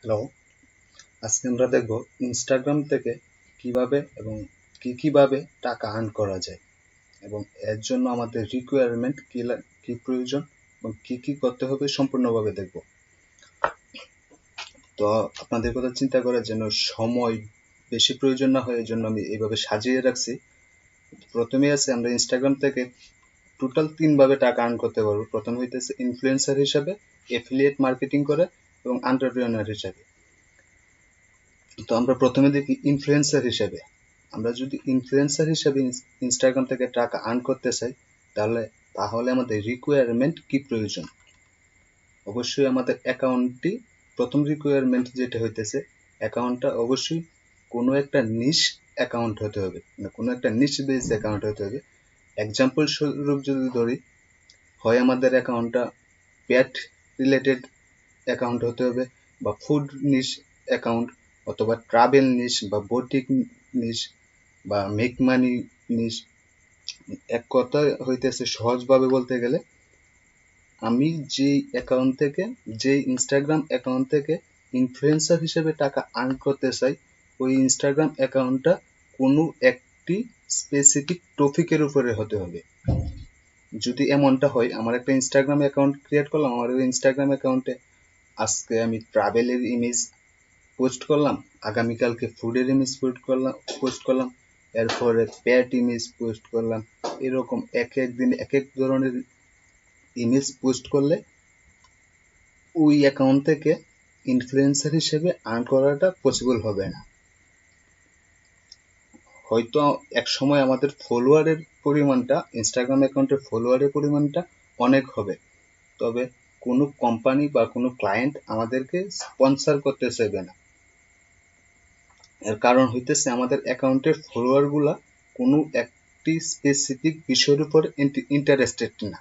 Hello, আজকে আমরা দেখব ইনস্টাগ্রাম থেকে কিভাবে এবং কিভাবে টাকা আর্ন করা যায় এবং এর জন্য আমাদের রিকোয়ারমেন্ট কি প্রয়োজন এবং কি করতে হবে সম্পূর্ণভাবে দেখব। তো আপনাদের কথা চিন্তা করার জন্য সময় বেশি প্রয়োজন না হয়, এই জন্য আমি এইভাবে সাজিয়ে রাখছি। প্রথমে আছে আমরা ইনস্টাগ্রাম থেকে টোটাল 3 ভাবে টাকা আর্ন করতে পারবো। প্রথম হইতেছে ইনফ্লুয়েন্সার হিসাবে, এফিলিয়েট মার্কেটিং করে এবং এন্টারপ্রেনার হিসাবে। তো আমরা প্রথমে দেখি ইনফ্লুয়েন্সার হিসেবে। আমরা যদি ইনফ্লুয়েন্সার হিসেবে ইনস্টাগ্রাম থেকে টাকা আর্ন করতে চাই, তাহলে আমাদের রিকোয়ারমেন্ট কি প্রয়োজন? অবশ্যই আমাদের অ্যাকাউন্টটি, প্রথম রিকোয়ারমেন্ট যেটা হইতেছে, অ্যাকাউন্টটা অবশ্যই কোনো একটা নিশ অ্যাকাউন্ট হতে হবে, মানে কোনো একটা নিশ বেস অ্যাকাউন্ট হতে হবে। এক্সাম্পল স্বরূপ যদি ধরি, হয় আমাদের অ্যাকাউন্টটা পেট রিলেটেড অ্যাকাউন্ট হতে হবে, বা ফুড নিশ অ্যাকাউন্ট, অথবা ট্রাভেল নিশ, বা বুটিক নিশ, বা মেক মানি নিশ। এক কথা হইতেছে, সহজভাবে বলতে গেলে, আমি যে ইনস্টাগ্রাম অ্যাকাউন্ট থেকে ইনফ্লুয়েন্সার হিসেবে টাকা আর্ন করতে চাই, ওই ইনস্টাগ্রাম অ্যাকাউন্টটা কোনো একটি স্পেসিফিক টপিকের উপরে হতে হবে। যদি এমনটা হয়, আমার একটা ইনস্টাগ্রাম অ্যাকাউন্ট ক্রিয়েট করলাম, আমার ওই ইনস্টাগ্রাম অ্যাকাউন্টে আজকে আমি ট্রাভেলের ইমেজ পোস্ট করলাম, আগামীকালকে ফুডের ইমেজ পোস্ট করলাম, এরপরে প্যাট ইমেজ পোস্ট করলাম। এরকম এক এক দিন এক এক ধরনের ইমেজ পোস্ট করলে ওই অ্যাকাউন্ট থেকে ইনফ্লুয়েন্সার হিসেবে আর্ন করাটা পসিবল হবে না। হয়তো এক সময় আমাদের ফলোয়ারের পরিমাণটা, ইনস্টাগ্রাম অ্যাকাউন্টের ফলোয়ারের পরিমাণটা অনেক হবে, তবে কোনো কোম্পানি বা কোনো ক্লায়েন্ট আমাদেরকে স্পন্সর করতে চাইবে না। এর কারণ হইতেছে, আমাদের অ্যাকাউন্টের ফলোয়ার গুলা কোনো একটি স্পেসিফিক বিষয়ের উপর ইন্টারেস্টেড না।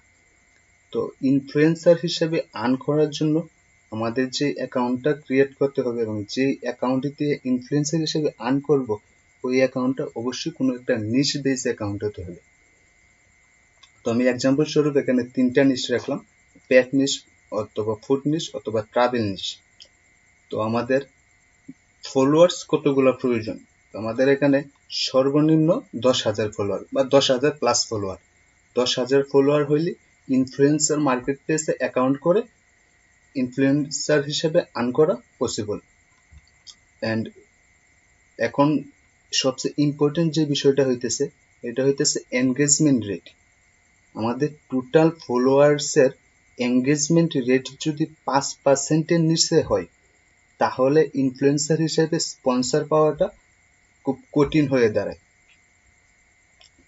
তো ইনফ্লুয়েন্সার হিসেবে আর্ন করার জন্য আমাদের যে অ্যাকাউন্টটা ক্রিয়েট করতে হবে এবং যে অ্যাকাউন্টটিতে ইনফ্লুয়েন্সার হিসেবে আর্ন করব, ওই অ্যাকাউন্টটা অবশ্যই কোনো একটা নিশ বেস অ্যাকাউন্ট হতে হবে। তো আমি এক্সাম্পল স্বরূপ এখানে 3টা নিশ রাখলাম: পেট নিশ, অথবা ফুড নিশ, অথবা ট্রাভেল নিশ। তো আমাদের ফলোয়ার্স কতগুলো প্রয়োজন? আমাদের এখানে সর্বনিম্ন 10,000 ফলোয়ার বা 10,000 প্লাস ফলোয়ার। 10,000 ফলোয়ার হইলে ইনফ্লুয়েন্সার মার্কেট প্লেসে অ্যাকাউন্ট করে ইনফ্লুয়েন্সার হিসেবে আর্ন করা পসিবল। অ্যান্ড এখন সবচেয়ে ইম্পর্টেন্ট যে বিষয়টা হইতেছে, এটা হইতেছে এনগেজমেন্ট রেট। আমাদের টোটাল ফলোয়ার্সের এনগেজমেন্ট রেট যদি 5%-এর নিচে হয়, তাহলে ইনফ্লুয়েন্সার হিসেবে স্পন্সর পাওয়াটা খুব কঠিন হয়ে দাঁড়ায়।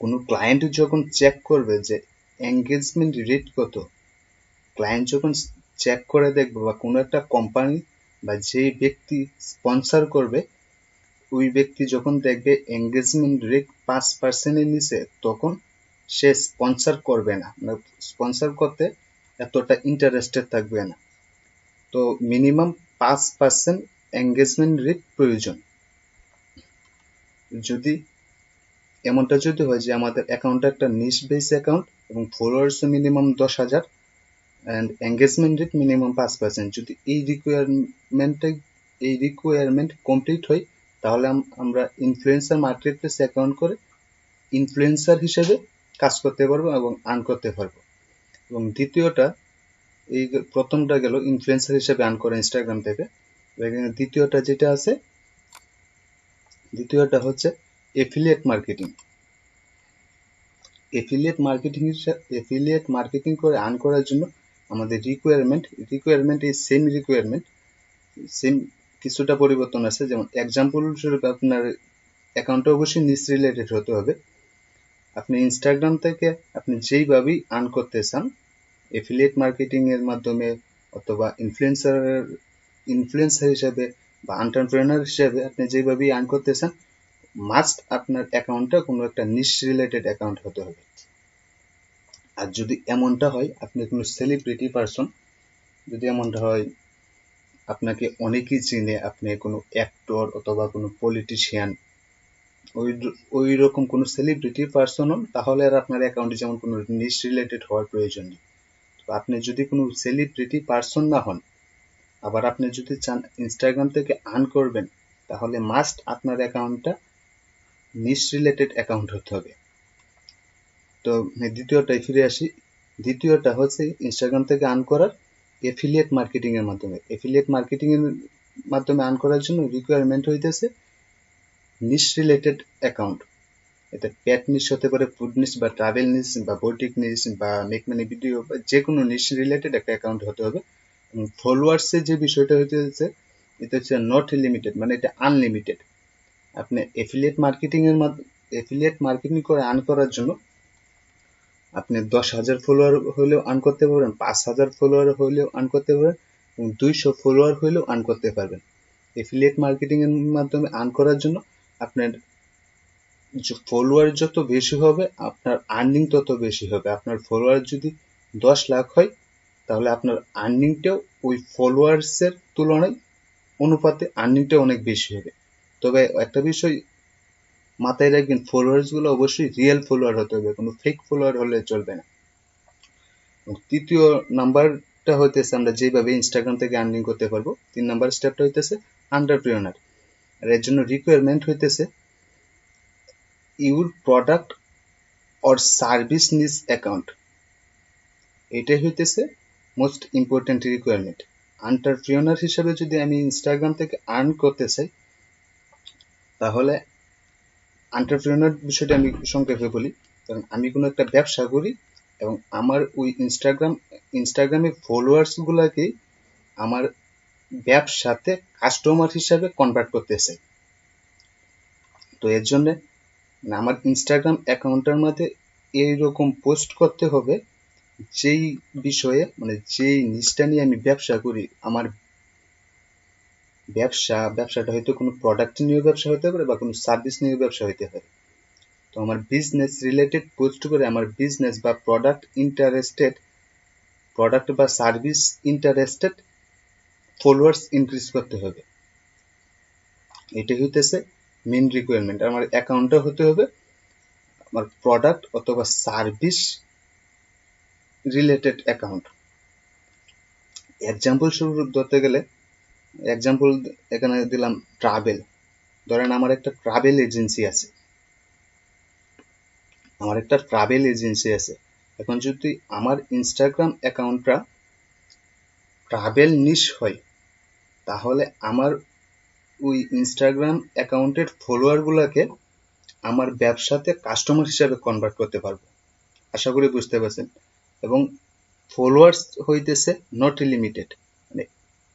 কোনো ক্লায়েন্ট যখন চেক করবে যে এনগেজমেন্ট রেট কত, ক্লায়েন্ট যখন চেক করে দেখবে, বা কোনো একটা কোম্পানি বা যে ব্যক্তি স্পন্সর করবে, ওই ব্যক্তি যখন দেখবে এনগেজমেন্ট রেট 5%-এর নিচে, তখন সে স্পন্সর করবে না, মানে স্পন্সর করতে এতটা ইন্টারেস্টেড থাকবে না। তো মিনিমাম 5% এনগেজমেন্ট রেট প্রয়োজন। যদি এমনটা হয় যে আমাদের অ্যাকাউন্টটা একটা নিশ বেস অ্যাকাউন্ট এবং followers minimum 10,000 and engagement rate minimum 5%, যদি এই রিকোয়ারমেন্ট কমপ্লিট হয়, তাহলে আমরা ইনফ্লুয়েন্সার মার্কেট প্লেস অ্যাকাউন্ট করে ইনফ্লুয়েন্সার হিসেবে কাজ করতে পারবো এবং আর্ন করতে পারবো। এবং দ্বিতীয়টা, এই প্রথমটা গেল ইনফ্লুয়েন্সার হিসেবে আর্ন করা ইনস্টাগ্রাম থেকে। দ্বিতীয়টা হচ্ছে এফিলিয়েট মার্কেটিং। এফিলিয়েট মার্কেটিং করে আর্ন করার জন্য আমাদের রিকোয়ারমেন্ট এই সেম কিছুটা পরিবর্তন আছে। যেমন এক্সাম্পল স্বরূপ, আপনার অ্যাকাউন্টটা অবশ্যই নিশ রিলেটেড হতে হবে। আপনি ইনস্টাগ্রাম থেকে আপনি যেইভাবেই আর্ন করতে চান, এফিলিয়েট মার্কেটিং এর মাধ্যমে, অথবা ইনফ্লুয়েন্সার হিসেবে বা এন্টারপ্রেনার হিসেবে আপনি যেভাবেই আর্ন করতে চান, মাস্ট আপনার অ্যাকাউন্টটা কোনো একটা নিশ রিলেটেড অ্যাকাউন্ট হতে হবে। আর যদি এমনটা হয় আপনি কোনো সেলিব্রিটি পারসন, যদি এমনটা হয় আপনাকে অনেকেই চিনে, আপনি কোনো অ্যাক্টর অথবা কোনো পলিটিশিয়ান, ওই রকম কোনো সেলিব্রিটি পারসন হন, তাহলে আর আপনার অ্যাকাউন্টে যেমন কোনো নিশ রিলেটেড হওয়ার প্রয়োজন নেই। তো আপনি যদি কোনো সেলিব্রিটি পারসন না হন, আবার আপনি যদি চান ইনস্টাগ্রাম থেকে আর্ন করবেন, তাহলে মাস্ট আপনার অ্যাকাউন্টটা নিশ রিলেটেড অ্যাকাউন্ট হতে হবে। তো দ্বিতীয়টায় ফিরে আসি। দ্বিতীয়টা হচ্ছে ইনস্টাগ্রাম থেকে আর্ন করার এফিলিয়েট মার্কেটিং এর মাধ্যমে। এফিলিয়েট মার্কেটিং এর মাধ্যমে আর্ন করার জন্য রিকোয়ারমেন্ট হইতেছে নিশ রিলেটেড অ্যাকাউন্ট। এটা পেট নিশ হতে পারে, ফুড নিশ বা ট্রাভেল নিশ বা বুটিক নিশ বা মেক মানি ভিডিও বা যে কোনো নিশ রিলেটেড একটা অ্যাকাউন্ট হতে হবে। এবং ফলোয়ার্সের যে বিষয়টা হইতেছে, এটা হচ্ছে নট লিমিটেড, মানে এটা আনলিমিটেড। আপনি এফিলিয়েট মার্কেটিং এর মাধ্যমে এফিলিয়েট মার্কেটিং করে আর্ন করার জন্য আপনি 10,000 ফলোয়ার হলেও আর্ন করতে পারবেন, 5,000 ফলোয়ার হলেও আর্ন করতে পারবেন এবং 200 ফলোয়ার হলেও আর্ন করতে পারবেন। এফিলিয়েট মার্কেটিং এর মাধ্যমে আর্ন করার জন্য আপনার ফলোয়ার যত বেশি হবে আপনার আর্নিং তত বেশি হবে। আপনার ফলোয়ার যদি 10 লাখ হয়, তাহলে আপনার আর্নিংটাও ওই ফলোয়ার্সের তুলনায় অনুপাতে আর্নিংটা অনেক বেশি হবে। তবে একটা বিষয় মাথায় রাখবেন, ফলোয়ার্স গুলো অবশ্যই রিয়েল ফলোয়ার হতে হবে, কোনো ফেক ফলোয়ার হলে চলবে না। তৃতীয় নাম্বারটা হইতেছে আমরা যেভাবে ইনস্টাগ্রাম থেকে আর্নিং করতে পারবো, 3 নাম্বার স্টেপটা হইতেছে এন্টারপ্রেনার। আর এর জন্য রিকোয়ারমেন্ট হইতেছে ইউর প্রোডাক্ট অর সার্ভিস নিজ অ্যাকাউন্ট। এটাই হইতেছে মোস্ট ইম্পর্টেন্ট রিকোয়ারমেন্ট। এন্টারপ্রেনার হিসেবে যদি আমি ইনস্টাগ্রাম থেকে আর্ন করতে চাই, তাহলে এন্টারপ্রেনার বিষয়টা আমি সংক্ষেপে বলি। কারণ আমি কোনো একটা ব্যবসা করি এবং আমার ওই ইনস্টাগ্রামে ফলোয়ার্স গুলাকে আমার ব্যবসাতে কাস্টমার হিসাবে কনভার্ট করতে চাই। তো এর জন্য আমার ইনস্টাগ্রাম অ্যাকাউন্টের মধ্যে এইরকম পোস্ট করতে হবে যেই বিষয়ে, মানে যেই নিশটা নিয়ে আমি ব্যবসা করি, আমার ব্যবসাটা হয়তো কোনো প্রোডাক্ট নিয়ে ব্যবসা হতে পারে বা কোনো সার্ভিস নিয়ে ব্যবসা হতে পারে। তো আমার বিজনেস রিলেটেড পোস্ট করে আমার বিজনেস বা প্রোডাক্ট বা সার্ভিস ইন্টারেস্টেড ফলোয়ার্স ইনক্রিজ করতে হবে। এটা হইতেছে মেন রিকোয়ারমেন্ট। আমার অ্যাকাউন্টটা হতে হবে আমার প্রোডাক্ট অথবা সার্ভিস রিলেটেড অ্যাকাউন্ট। এক্সাম্পল স্বরূপ ধরতে গেলে, এক্সাম্পল এখানে দিলাম ট্রাভেল। ধরেন আমার একটা ট্রাভেল এজেন্সি আছে, এখন যদি আমার ইনস্টাগ্রাম অ্যাকাউন্টটা ট্রাভেল নিশ হয়, তাহলে আমার ওই ইনস্টাগ্রাম অ্যাকাউন্টের ফলোয়ার গুলাকে আমার ব্যবসাতে কাস্টমার হিসাবে কনভার্ট করতে পারবো। আশা করি বুঝতে পারছেন। এবং ফলোয়ার্স হইতেছে নট লিমিটেড, মানে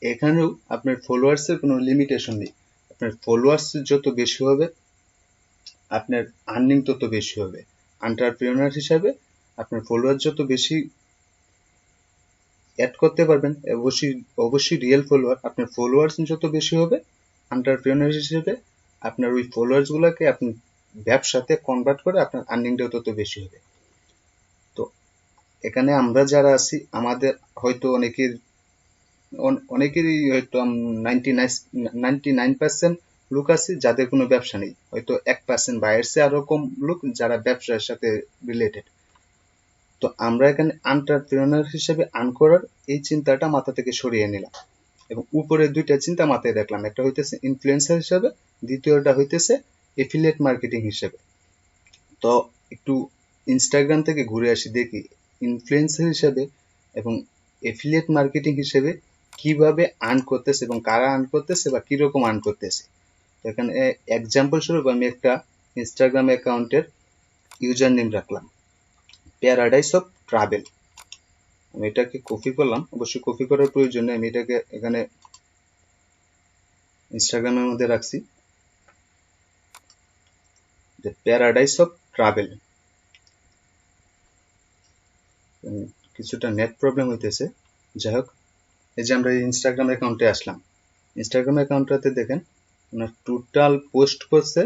এখানেও আপনার ফলোয়ার্সের কোনো লিমিটেশন নেই। আপনার ফলোয়ার্স যত বেশি হবে আপনার আর্নিং তত বেশি হবে। এন্টারপ্রেনার হিসাবে আপনার ফলোয়ার যত বেশি অ্যাড করতে পারবেন, অবশ্যই রিয়েল ফলোয়ার, আপনার ফলোয়ার্স যত বেশি হবে এন্টারপ্রেনার হিসেবে আপনার ওই ফলোয়ার্স গুলাকে আপনি ব্যবসাতে কনভার্ট করে আপনার আর্নিংটাও তত বেশি হবে। তো এখানে আমরা যারা আছি, আমাদের হয়তো অনেকেরই হয়তো 99% লোক আছে যাদের কোনো ব্যবসা নেই, হয়তো 1% বা এর চেয়ে আরো কম লোক যারা ব্যবসার সাথে রিলেটেড। তো আমরা এখানে এন্টারপ্রেনার হিসেবে আর্ন করার এই চিন্তাটা মাথা থেকে সরিয়ে নিলাম এবং উপরে দুইটা চিন্তা মাথায় রাখলাম। একটা হইতেছে ইনফ্লুয়েন্সার হিসেবে, দ্বিতীয়টা হইতেছে এফিলিয়েট মার্কেটিং হিসেবে। তো একটু ইনস্টাগ্রাম থেকে ঘুরে আসি, দেখি ইনফ্লুয়েন্সার হিসেবে এবং এফিলিয়েট মার্কেটিং হিসেবে কিভাবে আর্ন করতেছে এবং কারা আর্ন করতেছে বা কিরকম আর্ন করতেছে। তো এখানে এক্সাম্পল স্বরূপ আমি একটা ইনস্টাগ্রাম অ্যাকাউন্টের ইউজার নেম রাখলাম প্যারাডাইস অফ ট্রাভেল। আমি এটাকে কপি করলাম, অবশ্যই কপি করার প্রয়োজন নেই, আমি এটাকে এখানে ইনস্টাগ্রামের মধ্যে রাখছি যে প্যারাডাইস অফ ট্রাভেল। কিছুটা নেট প্রবলেম হইতেছে, যাই হোক। এই যে আমরা ইনস্টাগ্রাম অ্যাকাউন্টে আসলাম, ইনস্টাগ্রাম অ্যাকাউন্টটাতে দেখেন ওনার টোটাল পোস্ট করছে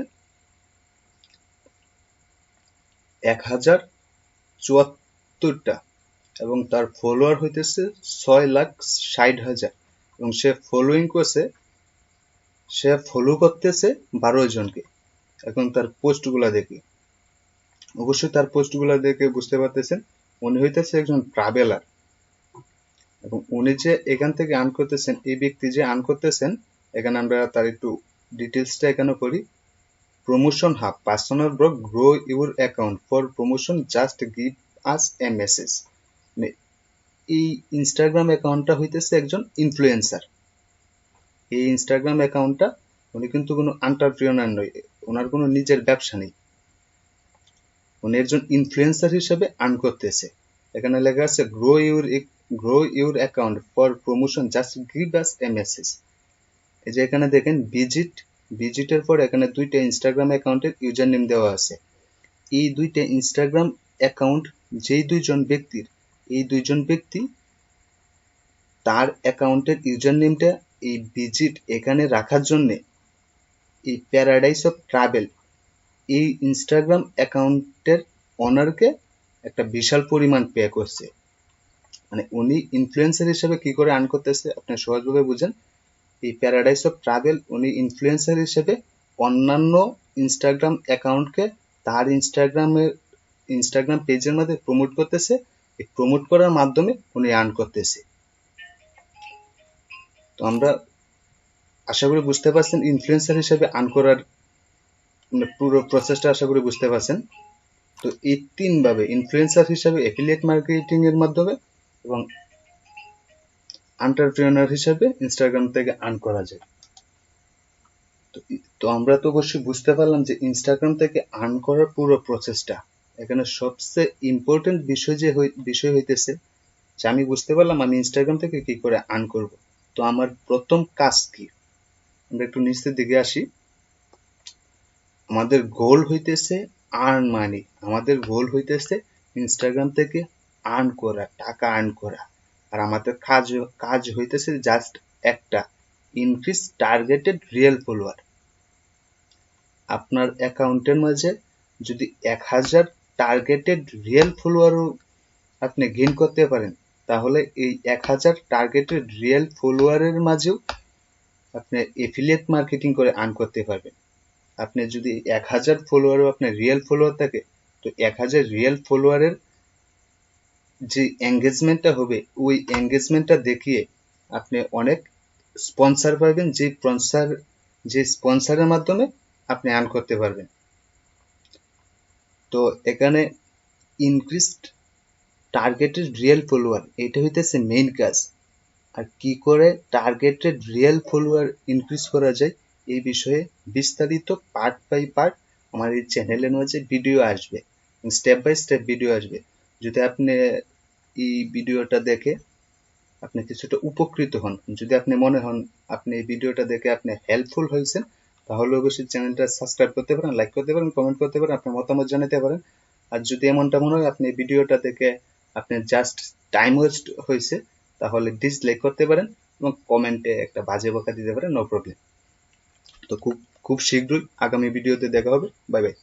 1074টা এবং তার ফলোয়ার হইতেছে 6,60,000 এবং সে ফলো করতেছে 12 জনকে। এখন তার পোস্ট গুলা দেখি, অবশ্যই তার পোস্ট গুলা দেখে বুঝতে পারতেছেন উনি হইতেছে একজন ট্রাভেলার। এবং উনি যে এখান থেকে আর্ন করতেছেন, এই ব্যক্তি যে আর্ন করতেছেন, এখানে আমরা তার একটু ডিটেলসটা এখানে করি। Promotion hub, personal blog, grow your account for promotion, just give us A message. এই ইনস্টাগ্রাম অ্যাকাউন্টটা হইতেছে একজন ইনফ্লুয়েন্সার। এই ইনস্টাগ্রাম অ্যাকাউন্টটা, উনি কিন্তু কোনো এন্টারপ্রেনার নয়, ওনার কোনো নিজের ব্যবসা নেই, উনি একজন ইনফ্লুয়েন্সার হিসেবে আর্ন করতেছে। এখানে লেখা আছে grow your account for promotion, just give us A message. এই যে এখানে দেখেন ভিজিটের পর এখানে দুইটা ইনস্টাগ্রাম অ্যাকাউন্টের ইউজার নেম দেওয়া আছে। এই দুইটা ইনস্টাগ্রাম অ্যাকাউন্ট যেই দুইজন ব্যক্তি তার অ্যাকাউন্টের ইউজার নেমটা এই ভিজিট এখানে রাখার জন্য এই প্যারাডাইস অফ ট্রাভেল এই ইনস্টাগ্রাম অ্যাকাউন্টের ওনারকে একটা বিশাল পরিমাণ পে করছে। মানে উনি ইনফ্লুয়েন্সার হিসেবে কি করে আর্ন করতেছে আপনি সহজভাবে বুঝেন। এই প্যারাডাইস অফ ট্রাভেল উনি ইনফ্লুয়েন্সার হিসেবে অন্যান্য ইনস্টাগ্রাম অ্যাকাউন্টকে তার ইনস্টাগ্রাম পেজের মধ্যে প্রমোট করতেছে। এই প্রমোট করার মাধ্যমে উনি আর্ন করতেছে। তো আমরা আশা করি বুঝতে পারছেন ইনফ্লুয়েন্সার হিসেবে আর্ন করার পুরো প্রসেসটা আশা করি বুঝতে পারছেন। তো এই তিনভাবে ইনফ্লুয়েন্সার হিসেবে, এফিলিয়েট মার্কেটিং এর মাধ্যমে এবং এন্টারপ্রেনার হিসেবে ইনস্টাগ্রাম থেকে আর্ন করা যায়। তো আমরা তো অবশ্যই বুঝতে পারলাম যে ইনস্টাগ্রাম থেকে আর্ন করার পুরো প্রসেসটা। এখানে সবচেয়ে ইম্পর্টেন্ট বিষয় হইতেছে যে আমি বুঝতে পারলাম আমি ইনস্টাগ্রাম থেকে কি করে আর্ন করব। তো আমার প্রথম কাজ কি, আমরা একটু নিচের দিকে আসি। আমাদের গোল হইতেছে আর্ন মানি, আমাদের গোল হইতেছে ইনস্টাগ্রাম থেকে আর্ন করা, টাকা আর্ন করা। আর আমাদের কাজ হইতেছে জাস্ট একটা, ইনক্রিজ টার্গেটেড রিয়েল ফলোয়ার। আপনার অ্যাকাউন্টের মাঝে যদি 1000 টার্গেটেড রিয়েল ফলোয়ারও আপনি গেইন করতে পারেন, তাহলে এই 1000 টার্গেটেড রিয়েল ফলোয়ারের মাঝেও আপনি এফিলিয়েট মার্কেটিং করে আর্ন করতে পারবেন। আপনি যদি 1000 ফলোয়ারও আপনার রিয়েল ফলোয়ার থাকে, তো 1000 রিয়েল ফলোয়ারের যে এঙ্গেজমেন্টটা হবে, ওই এঙ্গেজমেন্টটা দেখিয়ে আপনি অনেক স্পন্সর পাবেন, যে স্পন্সরের মাধ্যমে আপনি আর্ন করতে পারবেন। তো এখানে ইনক্রিজড টার্গেটেড রিয়েল ফলোয়ার, এটা হইতেছে মেইন কাজ। আর কি করে টার্গেটেড রিয়েল ফলোয়ার ইনক্রিজ করা যায় এই বিষয়ে বিস্তারিত পার্ট বাই পার্ট আমার এই চ্যানেলের মধ্যে ভিডিও আসবে, স্টেপ বাই স্টেপ ভিডিও আসবে। যদি আপনি এই ভিডিওটা দেখে আপনি কিছুটা উপকৃত হন, যদি আপনি মনে হন আপনি এই ভিডিওটা দেখে আপনি হেল্পফুল হয়েছেন, তাহলে অবশ্যই চ্যানেলটা সাবস্ক্রাইব করতে পারেন, লাইক করতে পারেন, কমেন্ট করতে পারেন, আপনার মতামত জানাতে পারেন। আর যদি এমনটা মনে হয় আপনি এই ভিডিওটা দেখে আপনার জাস্ট টাইম ওয়েস্ট হয়েছে, তাহলে ডিসলাইক করতে পারেন এবং কমেন্টে একটা বাজে বকা দিতে পারেন, নো প্রবলেম। তো খুব খুব শীঘ্রই আগামী ভিডিওতে দেখা হবে। Bye bye.